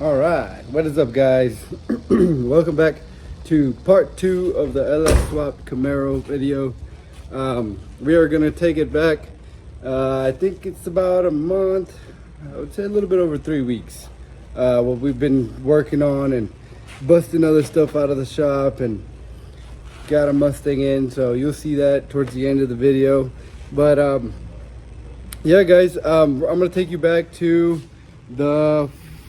All right, what is up, guys? Welcome back to part 2 of the LS Swap Camaro video. We are gonna take it back. I think it's about a month. I would say a little bit over 3 weeks. What we've been working on and busting other stuff out of the shop and got a Mustang in. So you'll see that towards the end of the video. But yeah, guys, I'm gonna take you back to the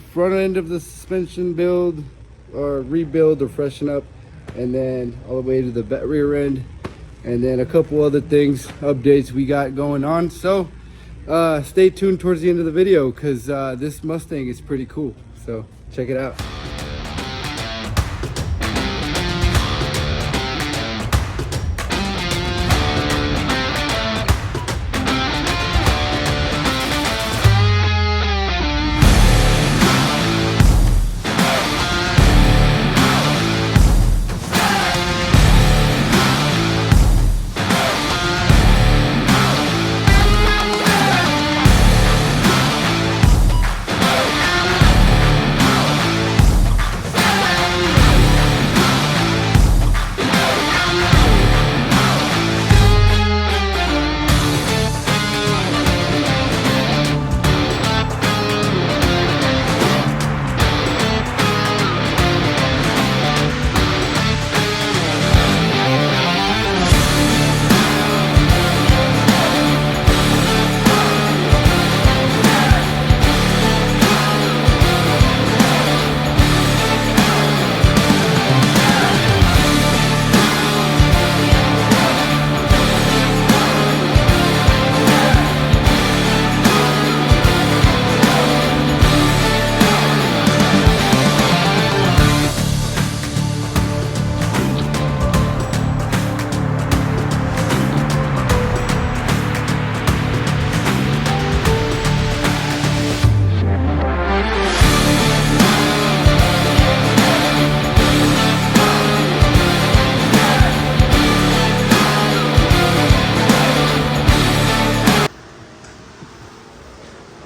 front end of the suspension build or rebuild or freshen up, and then all the way to the rear end, and then a couple other things, updates we got going on. So stay tuned towards the end of the video, because this Mustang is pretty cool, so check it out.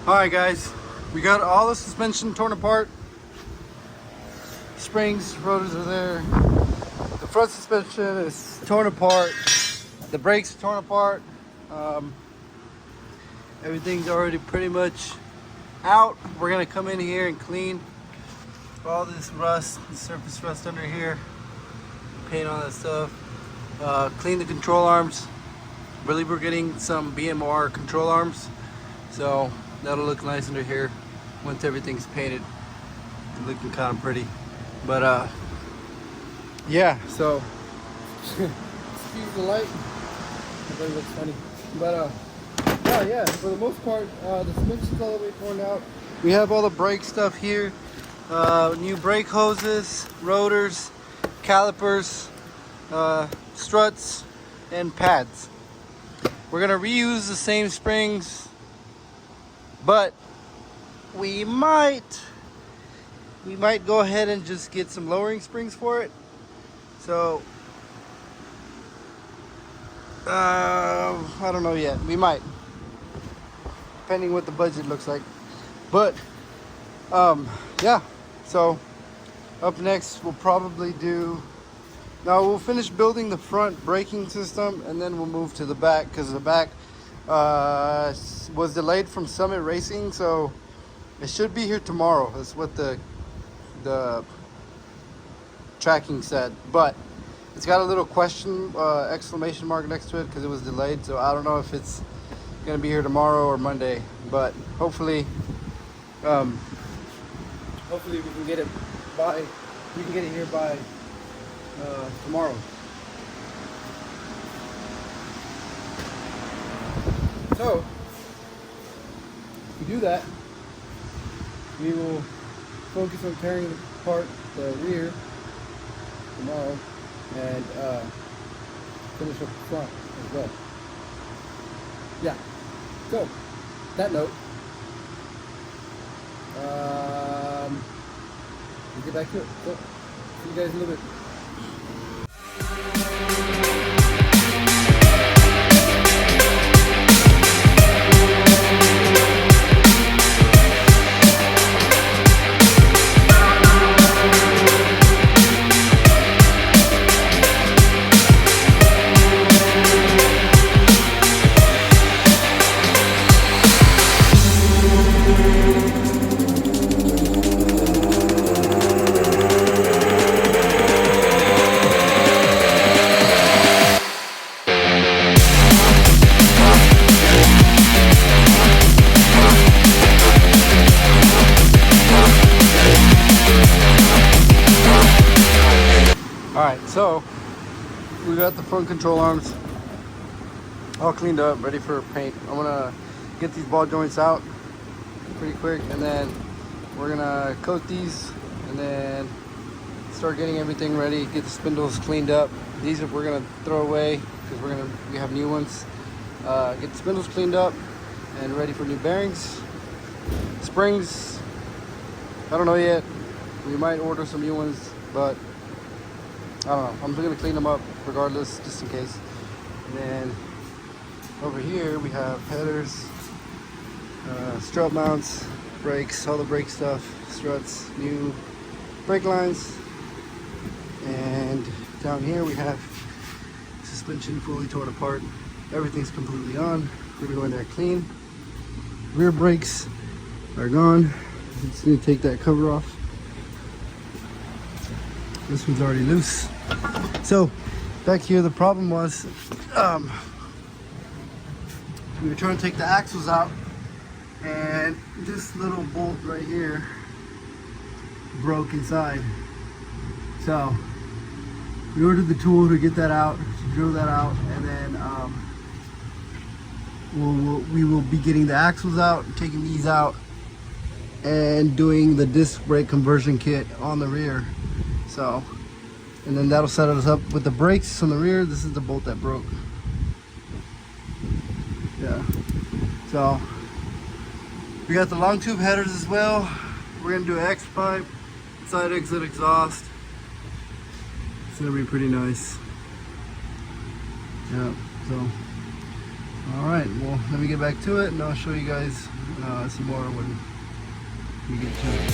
Alright, guys, we got all the suspension torn apart. Springs, rotors are there. The front suspension is torn apart. The brakes are torn apart. Everything's already pretty much out. We're gonna come in here and clean all this rust, the surface rust under here, paint all that stuff. Clean the control arms. I believe we're getting some BMR control arms, so that'll look nice under here once everything's painted. It's looking kind of pretty. But yeah, so excuse the light. It looks funny. But yeah, for the most part, the suspension's all the way torn out. We have all the brake stuff here. New brake hoses, rotors, calipers, struts, and pads. We're gonna reuse the same springs, but we might go ahead and just get some lowering springs for it. So I don't know yet. We might, depending what the budget looks like. But yeah, so up next we'll probably we'll finish building the front braking system, and then we'll move to the back, because the back was delayed from Summit Racing, so it should be here tomorrow. That's what the tracking said, but it's got a little question exclamation mark next to it because it was delayed, so I don't know if it's gonna be here tomorrow or Monday, but hopefully we can get it here by tomorrow. So if we do that, we will focus on tearing apart the rear tomorrow and finish up the front as well. Yeah. So that note, we'll get back to it. So see you guys in a little bit. So we got the front control arms all cleaned up, ready for paint. I'm gonna get these ball joints out pretty quick, and then we're gonna coat these and then start getting everything ready, get the spindles cleaned up. These we're gonna throw away because we have new ones. Get the spindles cleaned up and ready for new bearings. Springs, I don't know yet. We might order some new ones, but I don't know. I'm gonna clean them up regardless, just in case. And then over here we have headers, strut mounts, brakes, all the brake stuff, struts, new brake lines. And down here we have suspension fully torn apart. Everything's completely on. We're gonna go in there clean. Rear brakes are gone. Just need to take that cover off. This one's already loose. So back here, the problem was we were trying to take the axles out, and this little bolt right here broke inside. So we ordered the tool to get that out, to drill that out, and then we will be getting the axles out, taking these out, and doing the disc brake conversion kit on the rear. So, and then that'll set us up with the brakes on the rear. This is the bolt that broke. Yeah. So we got the long tube headers as well. We're gonna do an X pipe, side exit exhaust. It's gonna be pretty nice. Yeah. So, all right. Well, let me get back to it, and I'll show you guys some more when we get to it.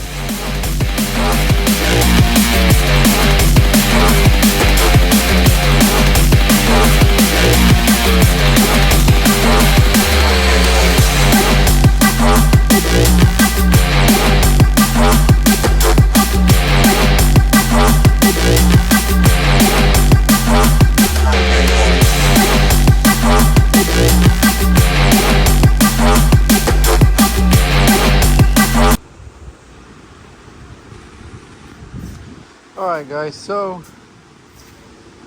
Alright guys, so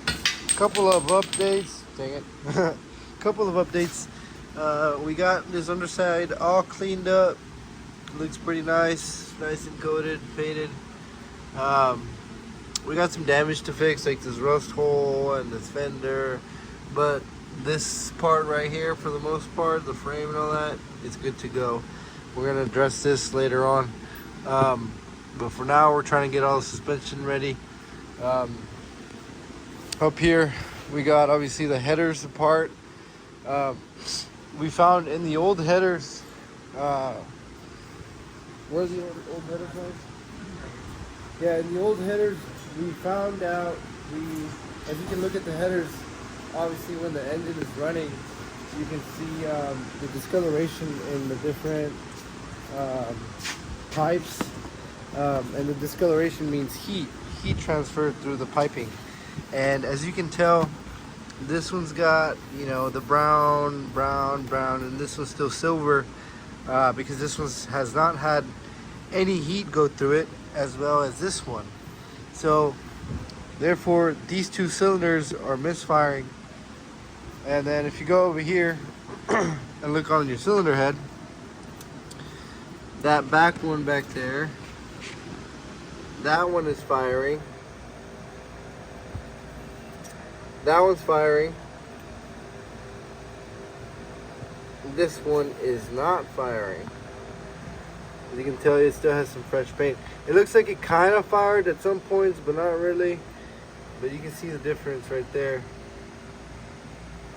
a couple of updates. Dang it. Couple of updates. We got this underside all cleaned up. Looks pretty nice and coated, painted. We got some damage to fix, like this rust hole and this fender, but this part right here, for the most part, the frame and all that, it's good to go. We're gonna address this later on. But for now, we're trying to get all the suspension ready. Up here, we got obviously the headers apart. We found in the old headers, where's the old header place? Yeah, in the old headers, we found out, as you can look at the headers, obviously when the engine is running, you can see the discoloration in the different pipes. And the discoloration means heat transferred through the piping. And as you can tell, this one's got, you know, the brown, and this one's still silver, because this one has not had any heat go through it, as well as this one. So therefore these two cylinders are misfiring. And then if you go over here and look on your cylinder head, that back one back there, that one is firing. That one's firing. This one is not firing. As you can tell, it still has some fresh paint. It looks like it kind of fired at some points, but not really. But you can see the difference right there.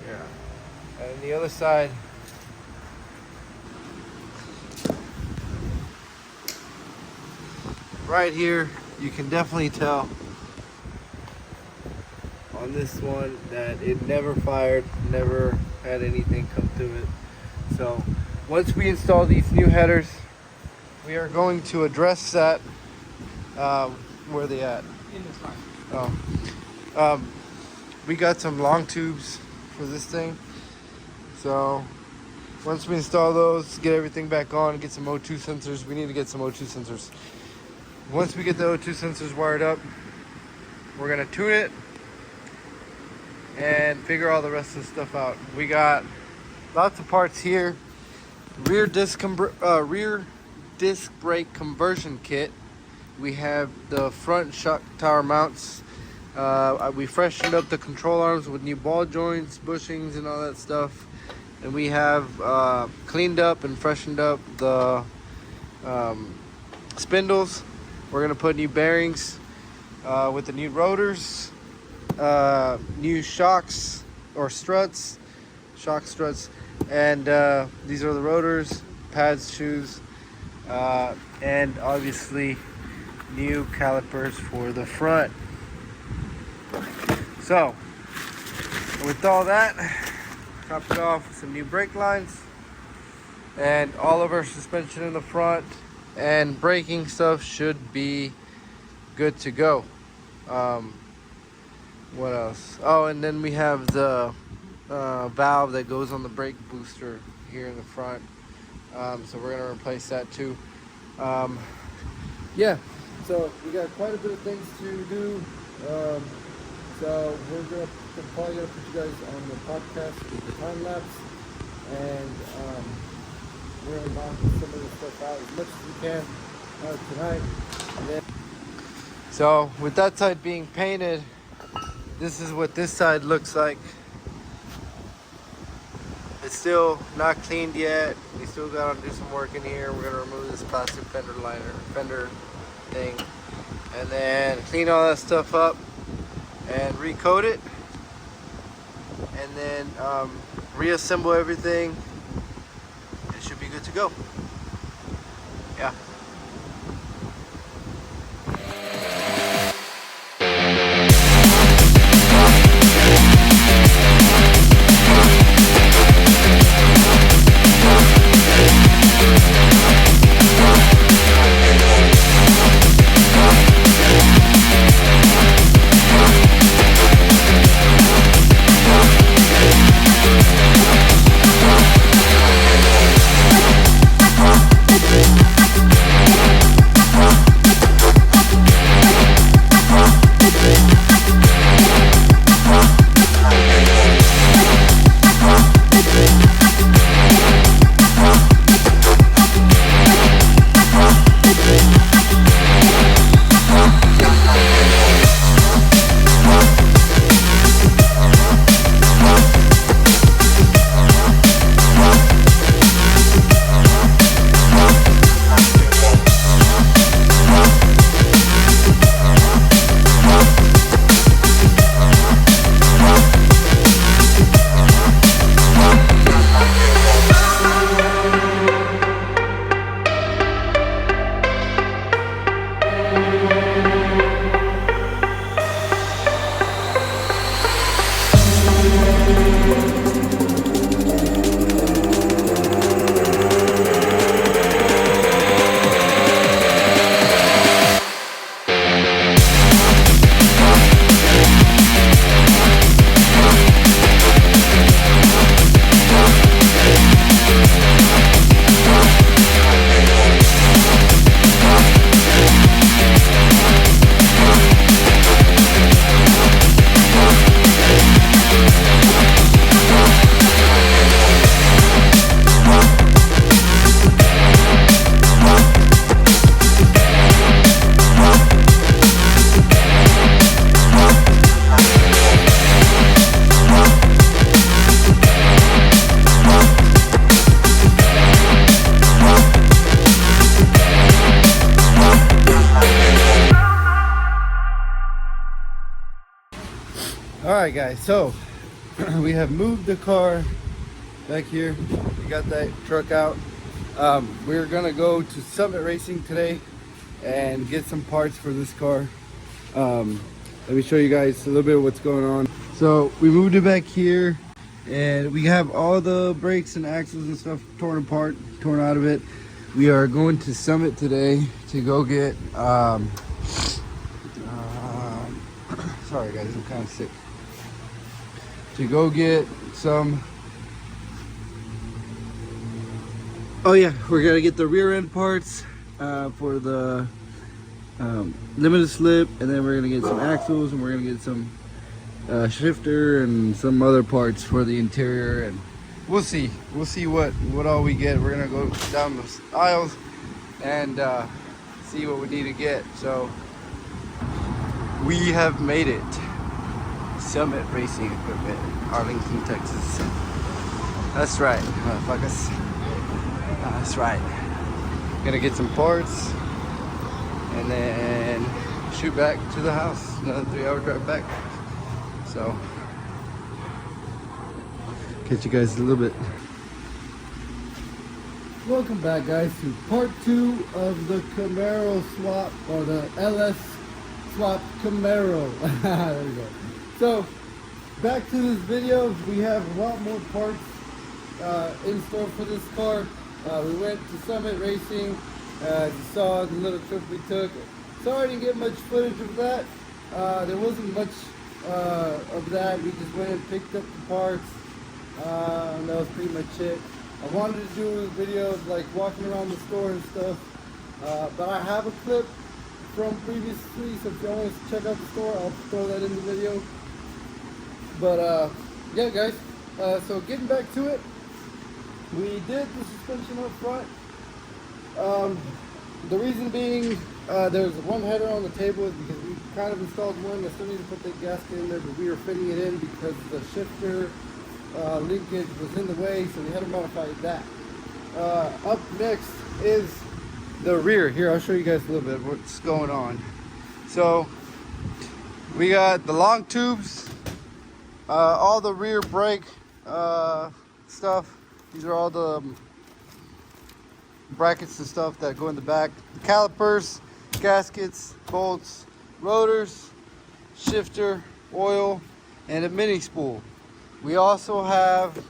Yeah. And the other side, right here, you can definitely tell on this one that it never fired, never had anything come through it. So once we install these new headers, we are going to address that. Where are they at? In this car. We got some long tubes for this thing. So once we install those, get everything back on, get some O2 sensors. We need to get some O2 sensors. Once we get the O2 sensors wired up, we're gonna tune it, and figure all the rest of the stuff out. We got lots of parts here. Rear disc brake conversion kit. We have the front shock tower mounts. We freshened up the control arms with new ball joints, bushings, and all that stuff. And we have cleaned up and freshened up the spindles. We're gonna put new bearings with the new rotors, new shocks or struts, shock struts, and these are the rotors, pads, shoes, and obviously new calipers for the front. So with all that, top it off with some new brake lines and all of our suspension in the front and braking stuff should be good to go. What else? Oh, and then we have the valve that goes on the brake booster here in the front, so we're gonna replace that too. Yeah, so we got quite a bit of things to do. So we're probably gonna put you guys on the podcast with the time lapse, and we're gonna knock some of this stuff out as much as we can tonight. And then, so with that side being painted, this is what this side looks like. It's still not cleaned yet. We still gotta do some work in here. We're gonna remove this plastic fender thing, and then clean all that stuff up and recoat it, and then reassemble everything. It should be good to go. Yeah. Alright guys, so we have moved the car back here. We got that truck out. We're gonna go to Summit Racing today and get some parts for this car. Let me show you guys a little bit of what's going on. So we moved it back here, and we have all the brakes and axles and stuff torn out of it. We are going to Summit today to go get sorry guys, I'm kind of sick. To go get some, oh yeah, we're gonna get the rear end parts for the limited slip, and then we're gonna get some axles, and we're gonna get some shifter and some other parts for the interior, and we'll see what all we get. We're gonna go down the aisles and see what we need to get. So we have made it. Summit Racing Equipment, Arlington, Texas. That's right, motherfuckers. That's right. Gonna get some parts and then shoot back to the house. Another 3-hour drive back. So catch you guys in a little bit. Welcome back, guys, to part 2 of the Camaro swap, or the LS swap Camaro. There we go. So back to this video. We have a lot more parts in store for this car. We went to Summit Racing. You saw the little trip we took. Sorry I didn't get much footage of that. There wasn't much of that. We just went and picked up the parts. And that was pretty much it. I wanted to do videos like walking around the store and stuff. But I have a clip from previously, so if you want to check out the store, I'll throw that in the video. But yeah, guys, so getting back to it, we did the suspension up front. The reason being, there's one header on the table because we kind of installed one. I still need to put the gasket in there, but we were fitting it in because the shifter linkage was in the way, so we had to modify that. Up next is the rear. Here, I'll show you guys a little bit what's going on. So we got the long tubes, all the rear brake stuff. These are all the brackets and stuff that go in the back. The calipers, gaskets, bolts, rotors, shifter, oil, and a mini spool. We also have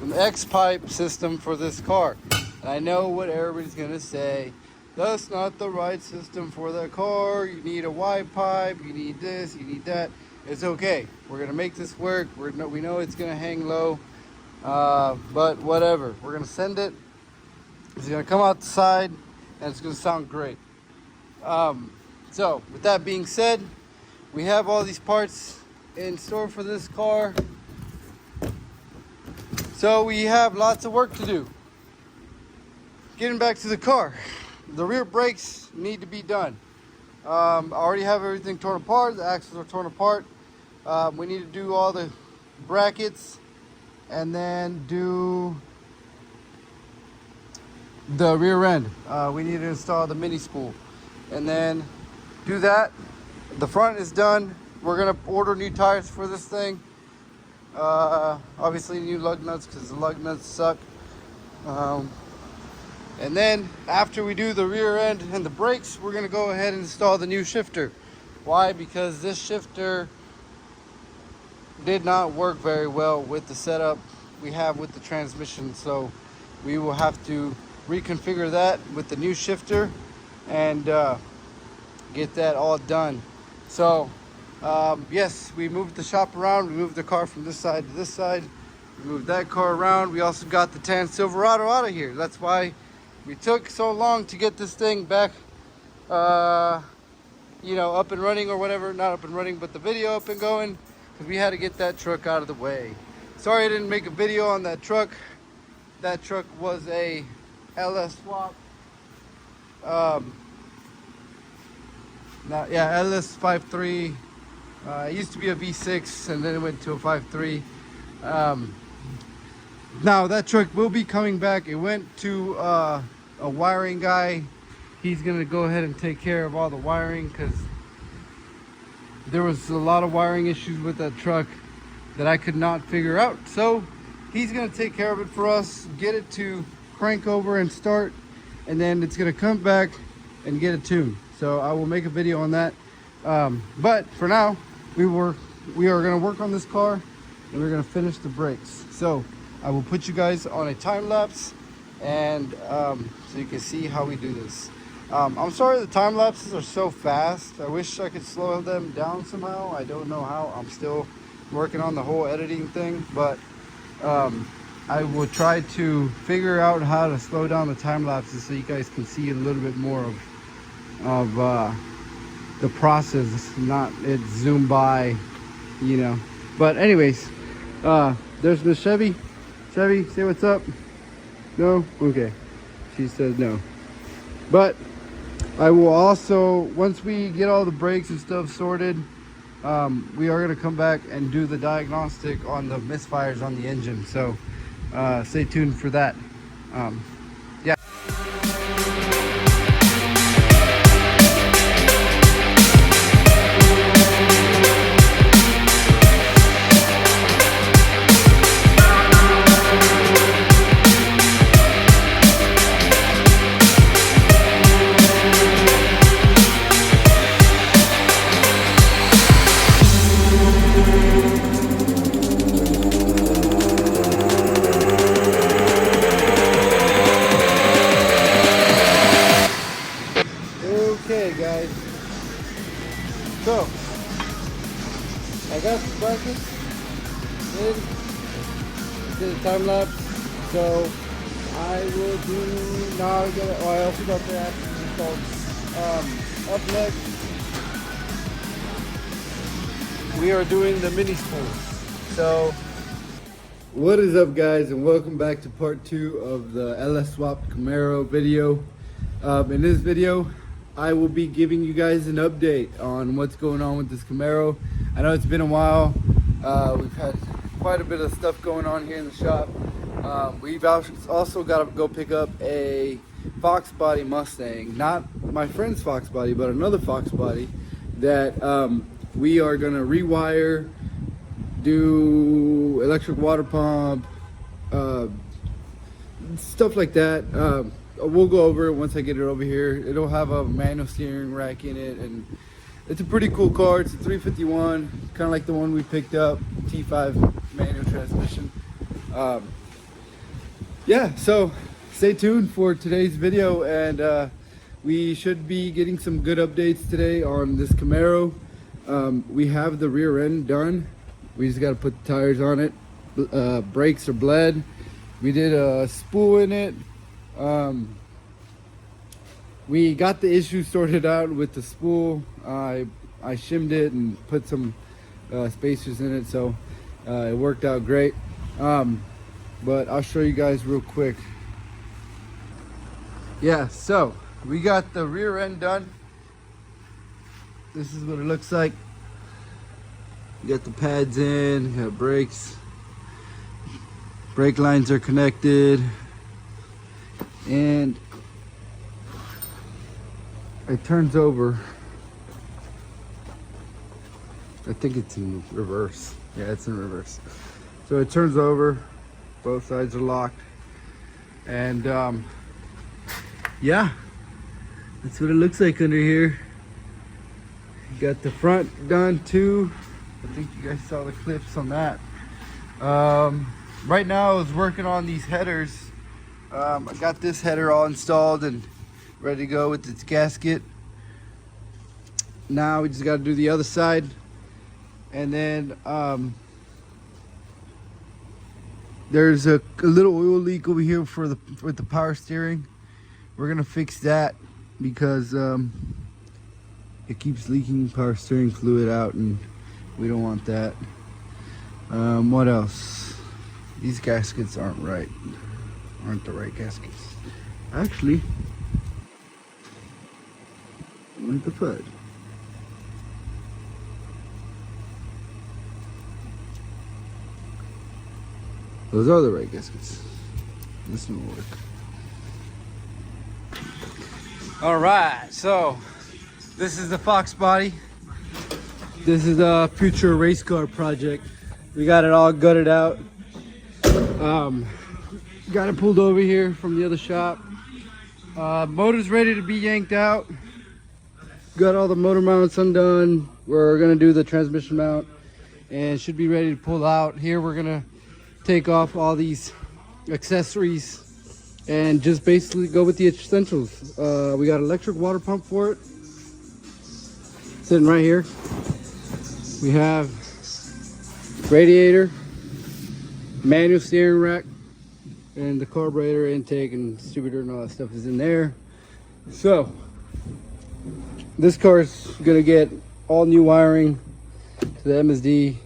an X-pipe system for this car. And I know what everybody's gonna say. That's not the right system for the car. You need a Y pipe, you need this, you need that. It's okay. We're gonna make this work. We know it's gonna hang low, but whatever. We're gonna send it. It's gonna come out the side, and it's gonna sound great. So with that being said, we have all these parts in store for this car. So we have lots of work to do. Getting back to the car, the rear brakes need to be done. I already have everything torn apart. The axles are torn apart. We need to do all the brackets and then do the rear end. We need to install the mini spool and then do that. The front is done. We're gonna order new tires for this thing. Obviously new lug nuts because the lug nuts suck. And then after we do the rear end and the brakes, we're gonna go ahead and install the new shifter. Why? Because this shifter did not work very well with the setup we have with the transmission. So we will have to reconfigure that with the new shifter and get that all done. So yes, we moved the shop around. We moved the car from this side to this side. We moved that car around. We also got the tan Silverado out of here. That's why we took so long to get this thing back, you know, up and running or whatever. Not up and running, but the video up and going, because we had to get that truck out of the way. Sorry I didn't make a video on that truck. That truck was a LS swap. LS 5.3. It used to be a V6 and then it went to a 5.3. Now that truck will be coming back. It went to a wiring guy. He's gonna go ahead and take care of all the wiring because there was a lot of wiring issues with that truck that I could not figure out. So he's gonna take care of it for us, get it to crank over and start, and then it's gonna come back and get it tuned. So I will make a video on that. But for now, we are gonna work on this car and we're gonna finish the brakes. So I will put you guys on a time lapse and so you can see how we do this. I'm sorry the time lapses are so fast. I wish I could slow them down somehow. I don't know how. I'm still working on the whole editing thing, but I will try to figure out how to slow down the time lapses so you guys can see a little bit more of the process, not it zoom by, you know. But anyways, there's Miss Chevy. Chevy, say what's up. No? Okay. She says no. But I will also, once we get all the brakes and stuff sorted, we are going to come back and do the diagnostic on the misfires on the engine. So stay tuned for that. Yeah. Okay guys, so I got the brackets in, did a time lapse, so I will do, now I got, oh I also got the actions installed. Up next, we are doing the mini spool. So what is up guys, and welcome back to part 2 of the LS swapped Camaro video. In this video I will be giving you guys an update on what's going on with this Camaro. I know it's been a while. We've had quite a bit of stuff going on here in the shop. We've also got to go pick up a Fox body Mustang. Not my friend's Fox body, but another Fox body that we are going to rewire, do electric water pump, stuff like that. We'll go over it once I get it over here. It'll have a manual steering rack in it, and it's a pretty cool car. It's a 351, kind of like the one we picked up, T5 manual transmission. Yeah, so stay tuned for today's video, and we should be getting some good updates today on this Camaro. We have the rear end done. We just got to put the tires on it. Brakes are bled. We did a spool in it. We got the issue sorted out with the spool. I shimmed it and put some spacers in it, so it worked out great. But I'll show you guys real quick. Yeah, so we got the rear end done. This is what it looks like. You got the pads in, you got brakes. Brake lines are connected. And it turns over. I think it's in reverse. Yeah, it's in reverse. So it turns over. Both sides are locked. And yeah, that's what it looks like under here. You got the front done too. I think you guys saw the clips on that. Right now I was working on these headers. I got this header all installed and ready to go with its gasket. Now we just got to do the other side, and then there's a little oil leak over here for the power steering. We're gonna fix that because it keeps leaking power steering fluid out, and we don't want that. What else? These gaskets aren't the right gaskets. Actually, what the fuck? Those are the right gaskets. This one will work. All right, so this is the Fox body. This is a future race car project. We got it all gutted out. Got it pulled over here from the other shop. Motor's ready to be yanked out. Got all the motor mounts undone. We're gonna do the transmission mount and should be ready to pull out. Here we're gonna take off all these accessories and just basically go with the essentials. We got electric water pump for it, sitting right here. We have radiator, manual steering rack, and the carburetor intake and distributor and all that stuff is in there. So this car's gonna get all new wiring to the MSD,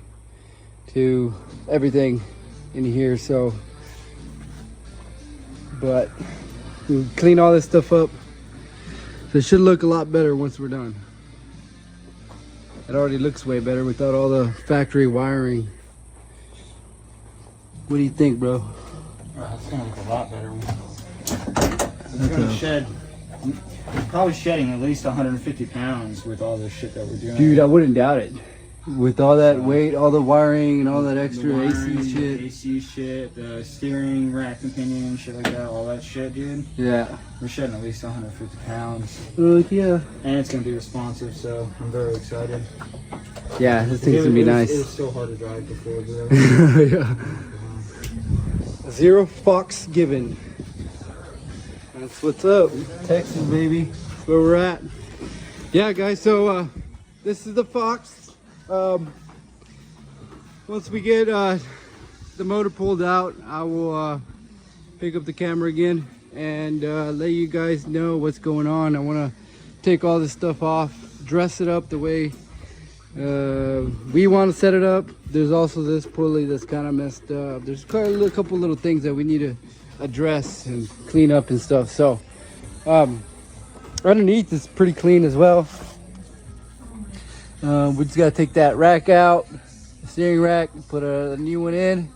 to everything in here. So, but we clean all this stuff up, so it should look a lot better once we're done. It already looks way better without all the factory wiring. What do you think, bro? It's gonna look a lot better. It's gonna shed, probably shedding at least 150 pounds with all this shit that we're doing. Dude, I wouldn't doubt it. With all that weight, all the wiring, and all that extra AC shit. AC shit, the steering rack and pinion, shit like that, all that shit, dude. Yeah. We're shedding at least 150 pounds. Yeah. And it's gonna be responsive, so I'm very excited. Yeah, this thing's gonna be nice. It was so hard to drive before, bro. Yeah. Zero fucks given. That's what's up. Texas, baby. That's where we're at. Yeah, guys, so this is the Fox. Once we get the motor pulled out, I will pick up the camera again and let you guys know what's going on. I want to take all this stuff off, dress it up the way we want to set it up. There's also this pulley that's kind of messed up. There's a couple little things that we need to address and clean up and stuff. So underneath is pretty clean as well. We just gotta take that rack out, the steering rack, put a new one in,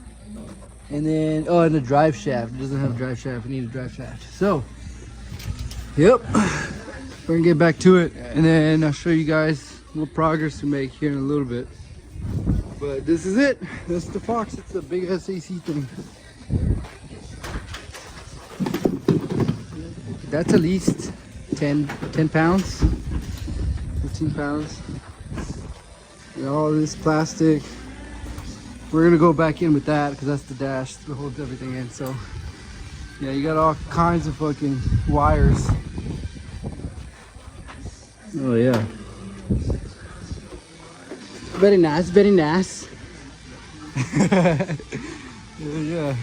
and then and the drive shaft. It doesn't have a drive shaft. We need a drive shaft. So, yep, we're gonna get back to it, and then I'll show you guys what progress we make here in a little bit. But this is it. That's the Fox. It's a big SAC thing. That's at least 10 pounds, 15 pounds. And all this plastic, we're gonna go back in with that because that's the dash that holds everything in. So yeah, you got all kinds of fucking wires. Oh yeah, very nice, very nice. Yeah.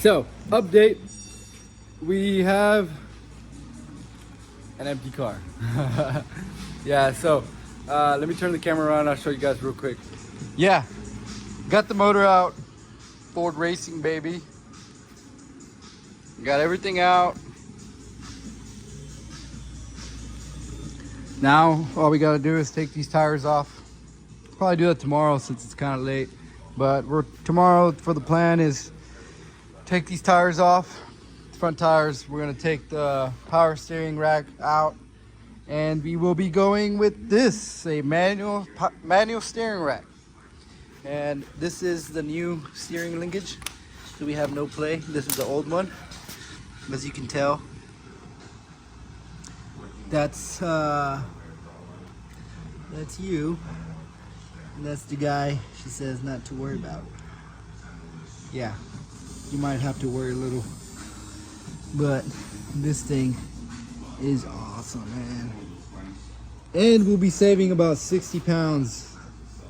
So, update, we have an empty car. Yeah, so let me turn the camera around. I'll show you guys real quick. Yeah, got the motor out. Ford Racing, baby. Got everything out. Now all we gotta do is take these tires off. Probably do that tomorrow since it's kind of late, but tomorrow for the plan is take these tires off, front tires. We're gonna take the power steering rack out, and we will be going with this, a manual steering rack. And this is the new steering linkage, so we have no play. This is the old one, as you can tell. That's you, and that's the guy she says not to worry about. Yeah, you might have to worry a little, but this thing is awesome, man. And we'll be saving about 60 pounds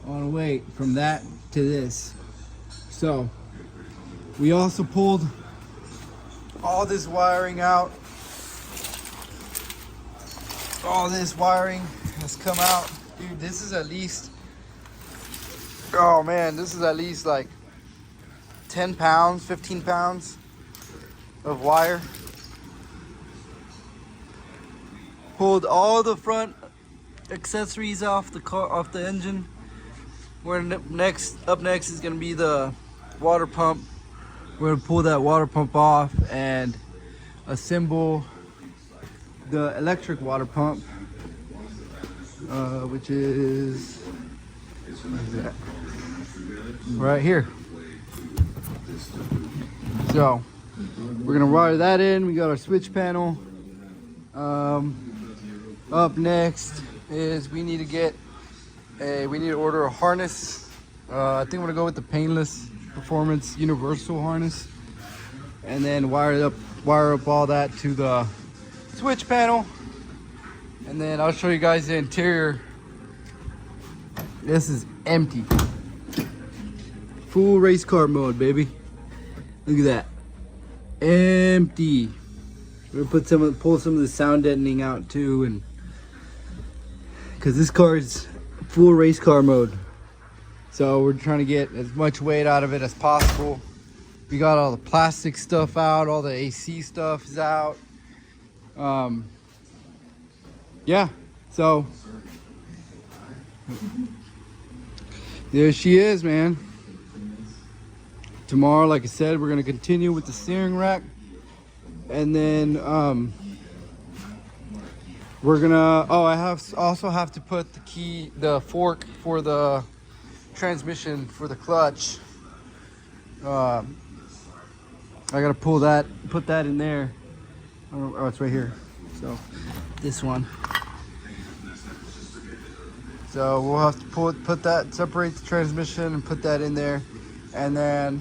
on weight from that to this. So we also pulled all this wiring out. All this wiring has come out. Dude, this is at least, oh man, this is at least like 10 pounds, 15 pounds of wire. Pulled all the front accessories off the car, off the engine. Up next is gonna be the water pump. We're gonna pull that water pump off and assemble the electric water pump, which is, where is that? Right here. So we're gonna wire that in. We got our switch panel. Up next is we need to order a harness. I think we're gonna go with the painless performance universal harness, and then wire up all that to the switch panel, and then I'll show you guys the interior. This is empty, full race car mode, baby. Look at that, empty. We're gonna pull some of the sound deadening out too, and because this car is full race car mode, so we're trying to get as much weight out of it as possible. We got all the plastic stuff out, all the AC stuff is out. Yeah, so there she is, man. Tomorrow, like I said, we're gonna continue with the steering rack, and then we're gonna, I also have to put the fork for the transmission for the clutch. I gotta put that in there. Oh, it's right here. So this one. So we'll have to put that, separate the transmission and put that in there. And then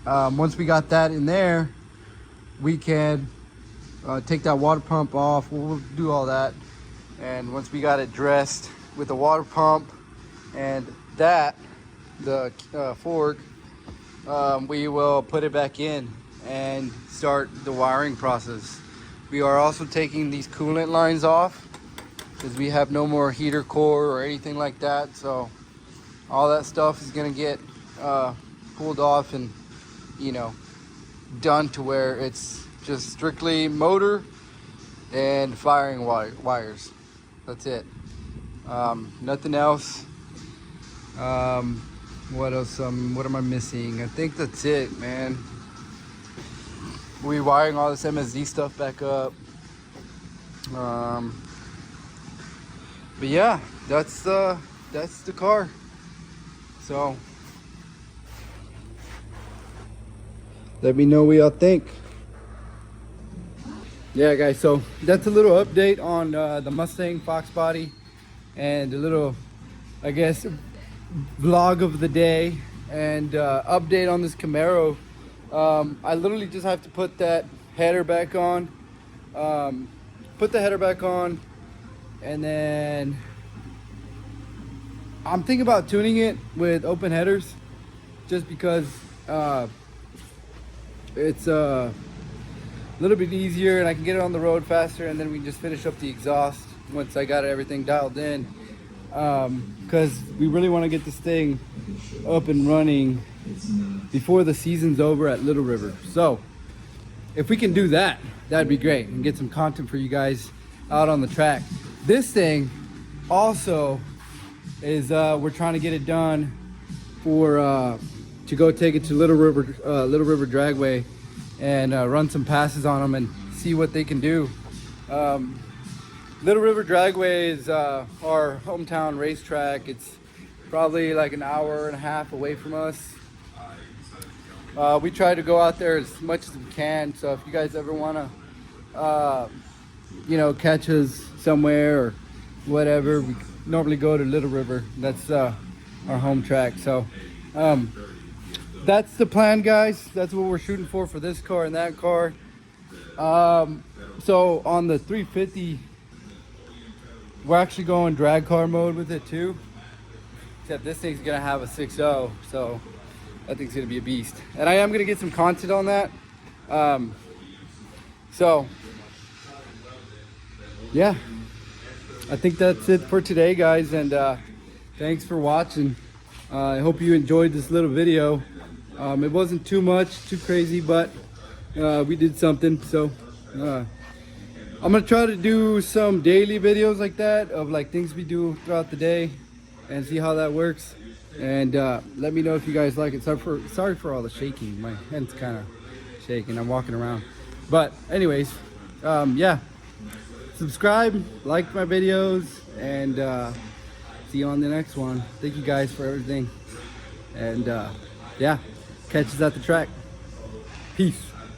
once we got that in there, we can take that water pump off. We'll do all that. And once we got it dressed with the water pump and the fork, we will put it back in and start the wiring process. We are also taking these coolant lines off because we have no more heater core or anything like that. So all that stuff is gonna get pulled off and, you know, done to where it's just strictly motor and firing wires. That's it. Nothing else. What else? What am I missing? I think that's it, man. We're wiring all this MSD stuff back up. But yeah, that's the car. So let me know what y'all think. Yeah, guys, so that's a little update on the Mustang Fox body and a little, I guess, vlog of the day and update on this Camaro. I literally just have to put that header back on, and then I'm thinking about tuning it with open headers just because it's a little bit easier and I can get it on the road faster, and then we can just finish up the exhaust once I got everything dialed in, because we really want to get this thing up and running before the season's over at Little River. So if we can do that, that'd be great, and get some content for you guys out on the track. This thing also is we're trying to get it done for to go take it to Little River Dragway and run some passes on them and see what they can do. Little River Dragway is our hometown racetrack. It's probably like an hour and a half away from us. We try to go out there as much as we can, so if you guys ever want to you know, catch us somewhere or whatever, we normally go to Little River. That's our home track. So that's the plan, guys. That's what we're shooting for this car and that car. So on the 350, we're actually going drag car mode with it too, except this thing's gonna have a 6.0, so that thing's gonna be a beast, and I am gonna get some content on that. So yeah, I think that's it for today, guys, and thanks for watching. I hope you enjoyed this little video. It wasn't too much, too crazy, but we did something. So I'm gonna try to do some daily videos like that, of like things we do throughout the day, and see how that works. And let me know if you guys like it. Sorry for all the shaking. My hand's kind of shaking. I'm walking around. But anyways, yeah, subscribe, like my videos, and see you on the next one. Thank you guys for everything, and yeah, catch us at the track. Peace.